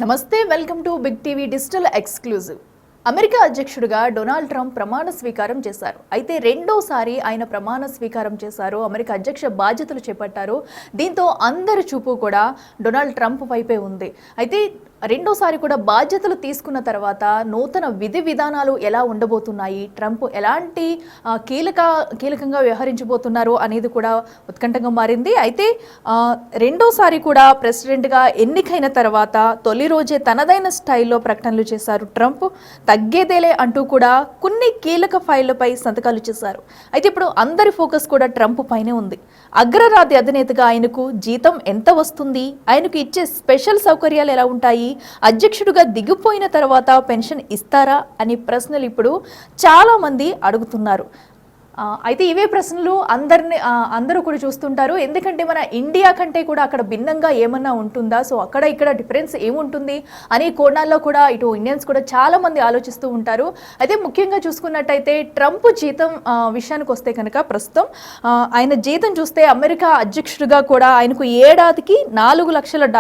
నమస్తే, welcome to big TV digital exclusive. America అధ్యక్షుడిగా Donald Trump ప్రమాణ స్వీకారం చేశారు. అయితే రెండోసారి ఆయన ప్రమాణ స్వీకారం చేశారు, అమెరికా అధ్యక్ష బాధ్యతలు చేపట్టారు. దీంతో అందరి చూపు కూడా డొనాల్డ్ ట్రంప్ వైపే ఉంది. అయితే రెండోసారి కూడా బాధ్యతలు తీసుకున్న తర్వాత నూతన విధి విధానాలు ఎలా ఉండబోతున్నాయి, ట్రంప్ ఎలాంటి కీలకంగా వ్యవహరించబోతున్నారు అనేది కూడా ఉత్కంఠంగా మారింది. అయితే రెండోసారి కూడా ప్రెసిడెంట్గా ఎన్నికైన తర్వాత తొలి రోజే తనదైన స్టైల్లో ప్రకటనలు చేశారు ట్రంప్. తగ్గేదేలే అంటూ కూడా కొన్ని కీలక ఫైళ్లపై సంతకాలు చేశారు. అయితే ఇప్పుడు అందరి ఫోకస్ కూడా ట్రంప్ పైనే ఉంది. అగ్రరాజ్య అధినేతగా ఆయనకు జీతం ఎంత వస్తుంది, ఆయనకు ఇచ్చే స్పెషల్ సౌకర్యాలు ఎలా ఉంటాయి, అధ్యక్షుడిగా దిగిపోయిన తర్వాత పెన్షన్ ఇస్తారా అనే ప్రశ్నలు ఇప్పుడు చాలా మంది అడుగుతున్నారు. అయితే ఇవే ప్రశ్నలు అందరూ కూడా చూస్తుంటారు. ఎందుకంటే మన ఇండియా కంటే కూడా అక్కడ భిన్నంగా ఏమన్నా ఉంటుందా, సో అక్కడ ఇక్కడ డిఫరెన్స్ ఏముంటుంది అనే కోణాల్లో కూడా ఇటు ఇండియన్స్ కూడా చాలా మంది ఆలోచిస్తూ ఉంటారు. అయితే ముఖ్యంగా చూసుకున్నట్టయితే ట్రంప్ జీతం విషయానికి వస్తే కనుక ప్రస్తుతం ఆయన జీతం చూస్తే అమెరికా అధ్యక్షుడిగా కూడా ఆయనకు ఏడాదికి $4 లక్షల,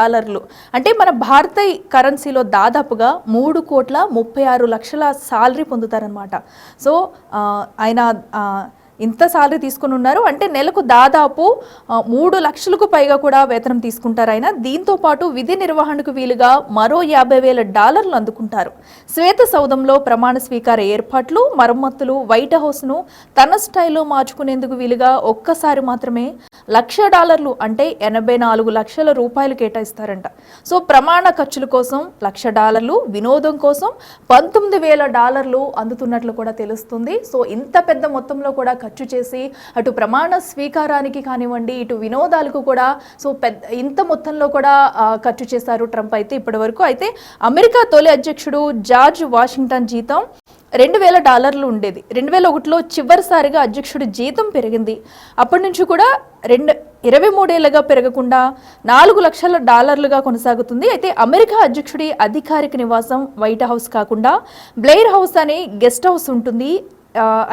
అంటే మన భారతీయ కరెన్సీలో దాదాపుగా 3,36,00,000 సాలరీ పొందుతారనమాట. సో ఆయన ఇంత సాలరీ తీసుకుని ఉన్నారు, అంటే నెలకు దాదాపు 3 లక్షలకు పైగా కూడా వేతనం తీసుకుంటారు ఆయన. దీంతో పాటు విధి నిర్వహణకు వీలుగా మరో $50,000 అందుకుంటారు. శ్వేత సౌధంలో ప్రమాణ స్వీకార ఏర్పాట్లు, మరమ్మతులు, వైట్ హౌస్ను తన స్టైల్లో మార్చుకునేందుకు వీలుగా ఒక్కసారి మాత్రమే $1,00,000, అంటే $84 లక్షల కేటాయిస్తారంట. సో ప్రమాణ ఖర్చుల కోసం $1,00,000, వినోదం కోసం $19,000 అందుతున్నట్లు కూడా తెలుస్తుంది. సో ఇంత పెద్ద మొత్తంలో కూడా ఖర్చు చేసి అటు ప్రమాణ స్వీకారానికి కానివ్వండి, ఇటు వినోదాలకు కూడా సో ఇంత మొత్తంలో కూడా ఖర్చు చేశారు ట్రంప్ అయితే ఇప్పటి వరకు. అయితే అమెరికా తొలి అధ్యక్షుడు జార్జ్ వాషింగ్టన్ జీతం $2,000 ఉండేది. 2001లో చివరిసారిగా అధ్యక్షుడి జీతం పెరిగింది. అప్పటి నుంచి కూడా 23 ఏళ్లుగా పెరగకుండా $4 లక్షల కొనసాగుతుంది. అయితే అమెరికా అధ్యక్షుడి అధికారిక నివాసం వైట్ హౌస్ కాకుండా బ్లెయిర్ హౌస్ అనే గెస్ట్ హౌస్ ఉంటుంది.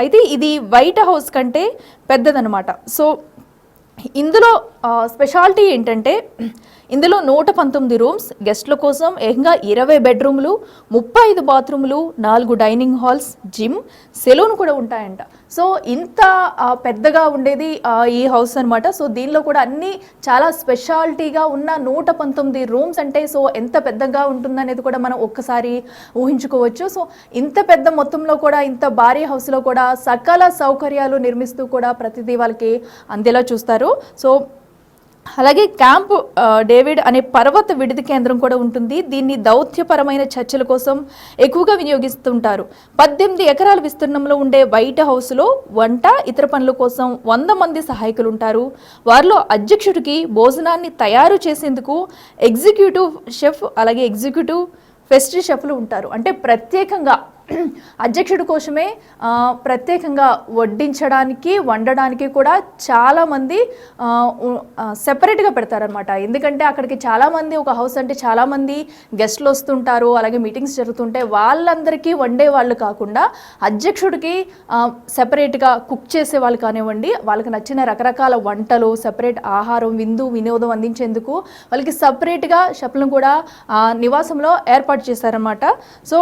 అయితే ఇది వైట్ హౌస్ కంటే పెద్దదనమాట. సో ఇందులో స్పెషాలిటీ ఏంటంటే ఇందులో 119 రూమ్స్, గెస్ట్ల కోసం ఏకంగా 20 బెడ్రూమ్లు, 35 బాత్రూమ్లు, 4 డైనింగ్ హాల్స్, జిమ్, సెలూన్ కూడా ఉంటాయంట. సో ఇంత పెద్దగా ఉండేది ఈ హౌస్ అనమాట. సో దీనిలో కూడా అన్ని చాలా స్పెషాలిటీగా ఉన్న 119 రూమ్స్ అంటే సో ఎంత పెద్దగా ఉంటుందనేది కూడా మనం ఒక్కసారి ఊహించుకోవచ్చు. సో ఇంత పెద్ద మొత్తంలో కూడా ఇంత భారీ హౌస్లో కూడా సకల సౌకర్యాలు నిర్మిస్తూ కూడా ప్రతిదీ వాళ్ళకి అందేలా చూస్తారు. సో అలాగే క్యాంప్ డేవిడ్ అనే పర్వత విడిది కేంద్రం కూడా ఉంటుంది. దీన్ని దౌత్యపరమైన చర్చల కోసం ఎక్కువగా వినియోగిస్తుంటారు. 18 ఎకరాల విస్తీర్ణంలో ఉండే వైట్ హౌస్లో వంట, ఇతర పనుల కోసం 100 మంది సహాయకులు ఉంటారు. వారిలో అధ్యక్షుడికి భోజనాన్ని తయారు చేసేందుకు ఎగ్జిక్యూటివ్ షెఫ్, అలాగే ఎగ్జిక్యూటివ్ పేస్ట్రీ షెఫ్లు ఉంటారు. అంటే ప్రత్యేకంగా అధ్యక్షుడి కోసమే ప్రత్యేకంగా వడ్డించడానికి, వండడానికి కూడా చాలామంది సెపరేట్గా పెడతారనమాట. ఎందుకంటే అక్కడికి చాలామంది, ఒక హౌస్ అంటే చాలామంది గెస్ట్లు వస్తుంటారు, అలాగే మీటింగ్స్ జరుగుతుంటే వాళ్ళందరికీ వండే వాళ్ళు కాకుండా అధ్యక్షుడికి సెపరేట్గా కుక్ చేసే వాళ్ళు కానివ్వండి, వాళ్ళకి నచ్చిన రకరకాల వంటలు, సెపరేట్ ఆహారం, వినోదం అందించేందుకు వాళ్ళకి సపరేట్గా షెఫ్లను కూడా నివాసంలో ఏర్పాటు చేశారన్నమాట. సో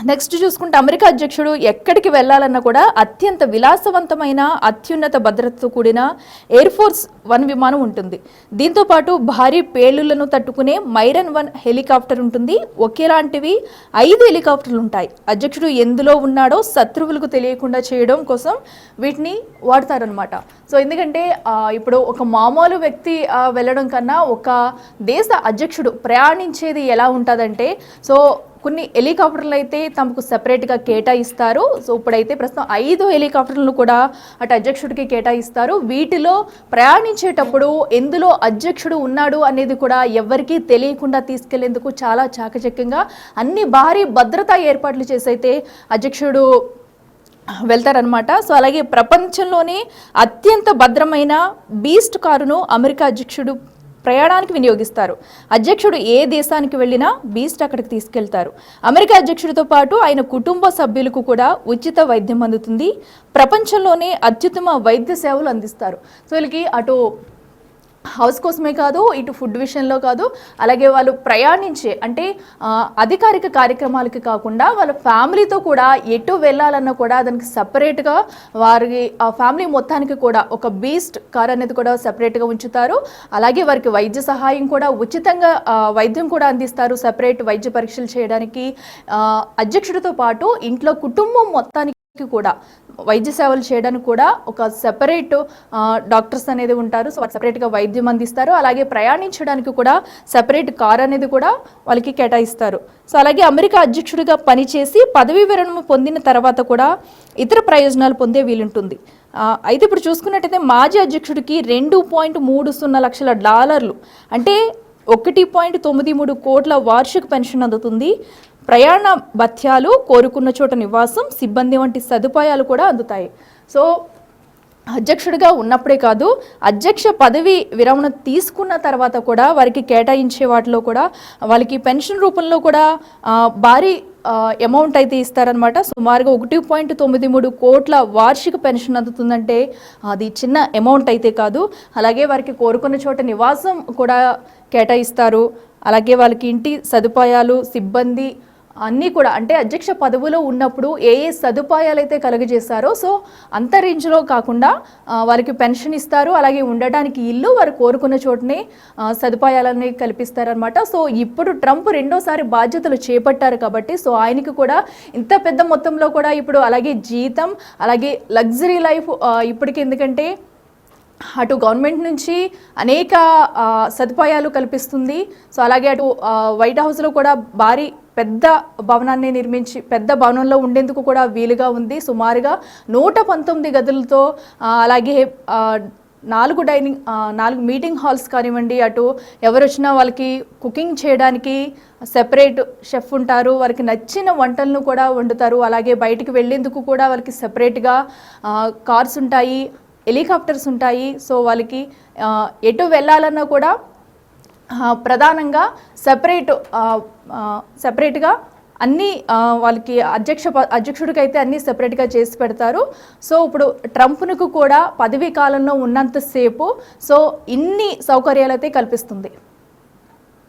నెక్స్ట్ చూసుకుంటే అమెరికా అధ్యక్షుడు ఎక్కడికి వెళ్ళాలన్నా కూడా అత్యంత విలాసవంతమైన, అత్యున్నత భద్రతతో కూడిన ఎయిర్ ఫోర్స్ 1 విమానం ఉంటుంది. దీంతో పాటు భారీ పేలుళ్లను తట్టుకునే మైరన్ 1 హెలికాప్టర్ ఉంటుంది. ఒకేలాంటివి 5 హెలికాప్టర్లు ఉంటాయి. అధ్యక్షుడు ఎందులో ఉన్నాడో శత్రువులకు తెలియకుండా చేయడం కోసం వీటిని వాడతారనమాట. సో ఎందుకంటే ఇప్పుడు ఒక మామూలు వ్యక్తి వెళ్ళడం కన్నా ఒక దేశ అధ్యక్షుడు ప్రయాణించేది ఎలా ఉంటుందంటే, సో కొన్ని హెలికాప్టర్లు అయితే తమకు సెపరేట్గా కేటాయిస్తారు. సో ఇప్పుడైతే ప్రస్తుతం 5 హెలికాప్టర్లను కూడా అటు అధ్యక్షుడికి కేటాయిస్తారు. వీటిలో ప్రయాణించేటప్పుడు ఎందులో అధ్యక్షుడు ఉన్నాడు అనేది కూడా ఎవరికీ తెలియకుండా తీసుకెళ్లేందుకు చాలా చాకచక్యంగా అన్ని భారీ భద్రతా ఏర్పాట్లు చేసి అయితే అధ్యక్షుడు వెళ్తారనమాట. సో అలాగే ప్రపంచంలోనే అత్యంత భద్రమైన బీస్ట్ కారును అమెరికా అధ్యక్షుడు ప్రయాణానికి వినియోగిస్తారు. అధ్యక్షుడు ఏ దేశానికి వెళ్ళినా బీస్ట్ అక్కడికి తీసుకెళ్తారు. అమెరికా అధ్యక్షుడితో పాటు ఆయన కుటుంబ సభ్యులకు కూడా ఉచిత వైద్యం అందుతుంది. ప్రపంచంలోనే అత్యుత్తమ వైద్య సేవలు అందిస్తారు. సో వీళ్ళకి అటు హౌస్ కోసమే కాదు, ఇటు ఫుడ్ విషయంలో కాదు, అలాగే వాళ్ళు ప్రయాణించే అంటే అధికారిక కార్యక్రమాలకి కాకుండా వాళ్ళ ఫ్యామిలీతో కూడా ఎటు వెళ్ళాలన్నా కూడా దానికి సపరేట్గా వారి ఫ్యామిలీ మొత్తానికి కూడా ఒక బీస్ట్ కార్ అనేది కూడా సపరేట్గా ఉంచుతారు. అలాగే వారికి వైద్య సహాయం కూడా ఉచితంగా వైద్యం కూడా అందిస్తారు, సపరేట్ వైద్య పరీక్షలు చేయడానికి. అధ్యక్షుడితో పాటు ఇంట్లో కుటుంబం మొత్తానికి కూడా వైద్య సేవలు చేయడానికి కూడా ఒక సెపరేట్ డాక్టర్స్ అనేది ఉంటారు. సో సెపరేట్గా వైద్యం అందిస్తారు. అలాగే ప్రయాణించడానికి కూడా సెపరేట్ కార్ అనేది కూడా వాళ్ళకి కేటాయిస్తారు. సో అలాగే అమెరికా అధ్యక్షుడిగా పనిచేసి పదవీ విరమణ పొందిన తర్వాత కూడా ఇతర ప్రయోజనాలు పొందే వీలుంటుంది. అయితే ఇప్పుడు చూసుకున్నట్టయితే మాజీ అధ్యక్షుడికి $2.30 లక్షల అంటే 1.93 కోట్ల వార్షిక పెన్షన్ అందుతుంది. ప్రయాణ భత్యాలు, కోరుకున్న చోట నివాసం, సిబ్బంది వంటి సదుపాయాలు కూడా అందుతాయి. సో అధ్యక్షుడిగా ఉన్నప్పుడే కాదు, అధ్యక్ష పదవి విరమణ తీసుకున్న తర్వాత కూడా వారికి కేటాయించే వాటిలో కూడా వాళ్ళకి పెన్షన్ రూపంలో కూడా భారీ అమౌంట్ అయితే ఇస్తారనమాట. సుమారుగా 1.93 కోట్ల వార్షిక పెన్షన్ అందుతుందంటే అది చిన్న అమౌంట్ అయితే కాదు. అలాగే వారికి కోరుకున్న చోట నివాసం కూడా కేటాయిస్తారు. అలాగే వాళ్ళకి ఇంటి సదుపాయాలు, సిబ్బంది అన్నీ కూడా అంటే అధ్యక్ష పదవిలో ఉన్నప్పుడు ఏ సదుపాయాలు అయితే కలుగజేస్తారో సో అంత రేంజ్లో కాకుండా వారికి పెన్షన్ ఇస్తారు. అలాగే ఉండటానికి ఇల్లు, వారు కోరుకున్న చోటనే సదుపాయాలన్నీ కల్పిస్తారనమాట. సో ఇప్పుడు ట్రంప్ రెండోసారి బాధ్యతలు చేపట్టారు కాబట్టి సో ఆయనకి కూడా ఇంత పెద్ద మొత్తంలో కూడా ఇప్పుడు అలాగే జీతం, అలాగే లగ్జరీ లైఫ్ ఇప్పటికి, ఎందుకంటే అటు గవర్నమెంట్ నుంచి అనేక సదుపాయాలు కల్పిస్తుంది. సో అలాగే అటు వైట్ హౌస్లో కూడా భారీ పెద్ద భవనాన్ని నిర్మించి పెద్ద భవనంలో ఉండేందుకు కూడా వీలుగా ఉంది. సుమారుగా 119 గదులతో అలాగే 4 మీటింగ్ హాల్స్ కానివ్వండి, అటు ఎవరు వచ్చినా వాళ్ళకి కుకింగ్ చేయడానికి సెపరేట్ షెఫ్ ఉంటారు, వారికి నచ్చిన వంటలను కూడా వండుతారు. అలాగే బయటికి వెళ్ళేందుకు కూడా వాళ్ళకి సెపరేట్గా కార్స్ ఉంటాయి, హెలికాప్టర్స్ ఉంటాయి. సో వాళ్ళకి ఎటు వెళ్ళాలన్నా కూడా ప్రధానంగా సెపరేట్గా అన్నీ వాళ్ళకి అధ్యక్షుడికి అయితే అన్నీ సెపరేట్గా చేసి పెడతారు. సో ఇప్పుడు ట్రంప్కు కూడా పదవీ కాలంలో ఉన్నంతసేపు సో ఇన్ని సౌకర్యాలు అయితే కల్పిస్తుంది.